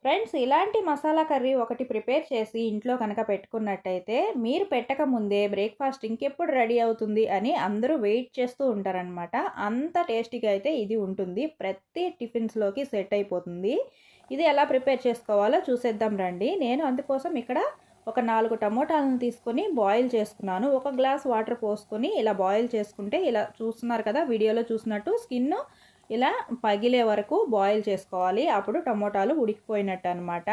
Friends, ఇలాంటి masala curry ఒకటి prepare చేసి ఇంట్లో కనుక పెట్టుకున్నట్టయితే, మీరు పెట్టక ముందే బ్రేక్‌ఫాస్ట్ ఇంకెప్పుడు రెడీ అవుతుంది అని అందరూ వెయిట్ చేస్తూ ఉంటారనమాట. అంత టేస్టీగా అయితే ఇది ఉంటుంది. ప్రతి టిఫిన్స్‌లోకి సెట్ అయిపోతుంది. ఇది ఎలా ప్రిపేర్ చేసుకోవాలో చూసేద్దాం రండి. నేను అందుకోసం ఇక్కడ ఒక 4 టమోటాలను తీసుకొని బాయిల్ చేసుకున్నాను. ఒక గ్లాస్ వాటర్ పోసుకొని ఇలా బాయిల్ చేసుకుంటే ఇలా చూస్తున్నారు కదా! వీడియోలో చూసినట్టు స్కిన్ ఇలా పగిలే వరకు బాయిల్ చేసుకోవాలి. అప్పుడు టమోటాలు ఉడికిపోయినట్టు అనమాట.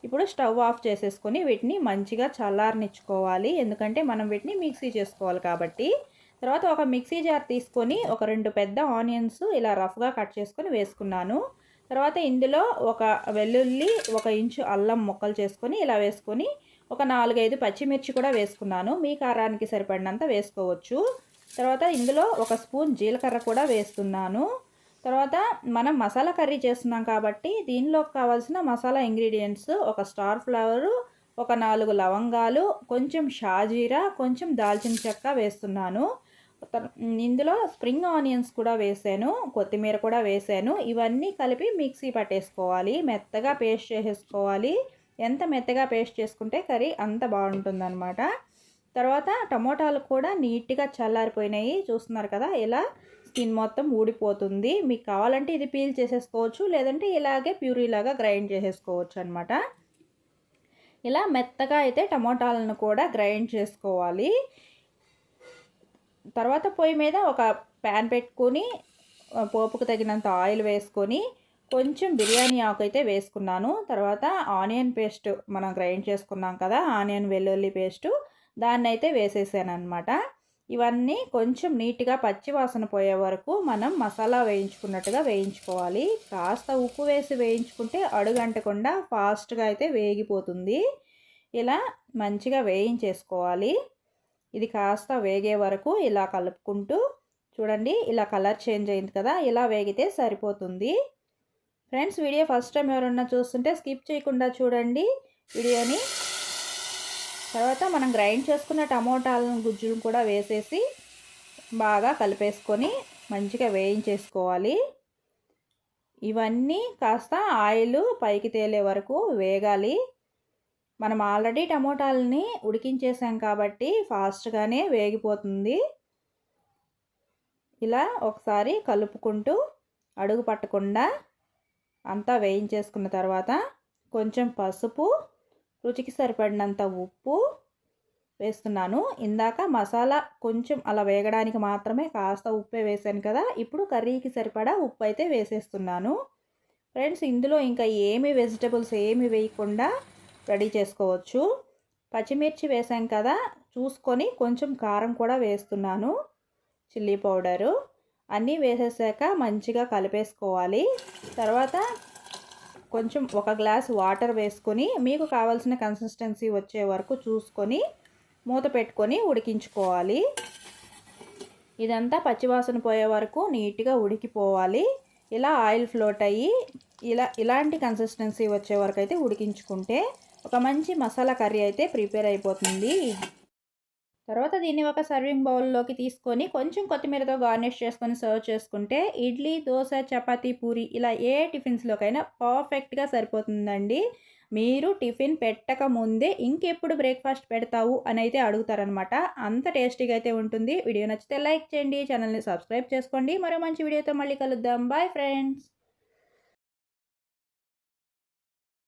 ఇప్పుడు స్టవ్ ఆఫ్ చేసేసుకొని వీటిని మంచిగా చల్లారనిచ్చుకోవాలి. ఎందుకంటే మనం వీటిని మిక్సీ చేసుకోవాలి కాబట్టి. తర్వాత ఒక మిక్సీ జార్ తీసుకొని ఒక 2 పెద్ద ఆనియన్స్ ఇలా రఫ్‌గా కట్ చేసుకొని వేసుకున్నాను. తర్వాత ఇందులో ఒక వెల్లుల్లి, 1 ఇంచు అల్లం ముక్కలు చేసుకొని ఇలా వేసుకొని ఒక 4, 5 పచ్చిమిర్చి కూడా వేసుకున్నాను. మీ కారానికి సరిపడినంత వేసుకోవచ్చు. తర్వాత ఇందులో ఒక స్పూన్ జీలకర్ర కూడా వేస్తున్నాను. తర్వాత మనం మసాలా కర్రీ చేస్తున్నాం కాబట్టి దీనిలోకి కావాల్సిన మసాలా ఇంగ్రీడియంట్స్ ఒక స్టార్ ఫ్లవరు, ఒక 4 లవంగాలు, కొంచెం షాజీరా, కొంచెం దాల్చిన చెక్క వేస్తున్నాను. ఇందులో స్ప్రింగ్ ఆనియన్స్ కూడా వేసాను, కొత్తిమీర కూడా వేసాను. ఇవన్నీ కలిపి మిక్సీ పట్టేసుకోవాలి. మెత్తగా పేస్ట్ చేసేసుకోవాలి. ఎంత మెత్తగా పేస్ట్ చేసుకుంటే కర్రీ అంత బాగుంటుందన్నమాట. తర్వాత టమోటాలు కూడా నీట్గా చల్లారిపోయినాయి. చూస్తున్నారు కదా, ఇలా స్కిన్ మొత్తం ఊడిపోతుంది. మీకు కావాలంటే ఇది పీల్ చేసేసుకోవచ్చు, లేదంటే ఇలాగే ప్యూరీలాగా గ్రైండ్ చేసేసుకోవచ్చు అనమాట. ఇలా మెత్తగా అయితే టమోటాలను కూడా గ్రైండ్ చేసుకోవాలి. తర్వాత పొయ్యి మీద ఒక ప్యాన్ పెట్టుకొని పోపుకు తగినంత ఆయిల్ వేసుకొని కొంచెం బిర్యానీ ఆకు అయితే వేసుకున్నాను. తర్వాత ఆనియన్ పేస్ట్ మనం గ్రైండ్ చేసుకున్నాం కదా, ఆనియన్ వెల్లుల్లి పేస్టు దాన్ని అయితే వేసేసాను అనమాట. ఇవన్నీ కొంచెం నీట్గా పచ్చి వాసన పోయే వరకు మనం మసాలా వేయించుకున్నట్టుగా వేయించుకోవాలి. కాస్త ఉప్పు వేసి వేయించుకుంటే అడుగంటకుండా ఫాస్ట్గా అయితే వేగిపోతుంది. ఇలా మంచిగా వేయించేసుకోవాలి. ఇది కాస్త వేగే వరకు ఇలా కలుపుకుంటూ చూడండి, ఇలా కలర్ చేంజ్ అయింది కదా, ఇలా వేగితే సరిపోతుంది. ఫ్రెండ్స్, వీడియో ఫస్ట్ టైం ఎవరన్నా చూస్తుంటే స్కిప్ చేయకుండా చూడండి వీడియోని. తర్వాత మనం గ్రైండ్ చేసుకున్న టమోటాలను గుజ్జును కూడా వేసేసి బాగా కలిపేసుకొని మంచిగా వేయించేసుకోవాలి. ఇవన్నీ కాస్త ఆయిల్ పైకి తేలే వరకు వేగాలి. మనం ఆల్రెడీ టమోటాలని ఉడికించేసాం కాబట్టి ఫాస్ట్గానే వేగిపోతుంది. ఇలా ఒకసారి కలుపుకుంటూ అడుగు పట్టకుండా అంతా వేయించేసుకున్న తర్వాత కొంచెం పసుపు, రుచికి సరిపడినంత ఉప్పు వేస్తున్నాను. ఇందాక మసాలా కొంచెం అలా వేగడానికి మాత్రమే కాస్త ఉప్పే వేసాను కదా, ఇప్పుడు కర్రీకి సరిపడా ఉప్పు అయితే వేసేస్తున్నాను. ఫ్రెండ్స్, ఇందులో ఇంకా ఏమి వెజిటబుల్స్ ఏమి వేయకుండా రెడీ చేసుకోవచ్చు. పచ్చిమిర్చి వేసాం కదా, చూసుకొని కొంచెం కారం కూడా వేస్తున్నాను, చిల్లీ పౌడరు. అన్నీ వేసేసాక మంచిగా కలిపేసుకోవాలి. తర్వాత కొంచెం 1 గ్లాస్ వాటర్ వేసుకొని మీకు కావాల్సిన కన్సిస్టెన్సీ వచ్చే వరకు చూసుకొని మూత పెట్టుకొని ఉడికించుకోవాలి. ఇదంతా పచ్చివాసన పోయే వరకు నీట్గా ఉడికిపోవాలి. ఇలా ఆయిల్ ఫ్లోట్ అయ్యి ఇలాంటి కన్సిస్టెన్సీ వచ్చే వరకు అయితే ఉడికించుకుంటే ఒక మంచి మసాలా కర్రీ అయితే ప్రిపేర్ అయిపోతుంది. తర్వాత దీన్ని ఒక సర్వింగ్ బౌల్లోకి తీసుకొని కొంచెం కొత్తిమీరతో గార్నిష్ చేసుకొని సర్వ్ చేసుకుంటే ఇడ్లీ, దోశ, చపాతీ, పూరి ఇలా ఏ టిఫిన్స్లోకైనా పర్ఫెక్ట్గా సరిపోతుందండి. మీరు టిఫిన్ పెట్టక ముందే ఇంకెప్పుడు బ్రేక్ఫాస్ట్ పెడతావు అని అయితే అడుగుతారనమాట. అంత టేస్టీగా అయితే ఉంటుంది. వీడియో నచ్చితే లైక్ చేయండి, ఛానల్ని సబ్స్క్రైబ్ చేసుకోండి. మరో మంచి వీడియోతో మళ్ళీ కలుద్దాం. Bye friends.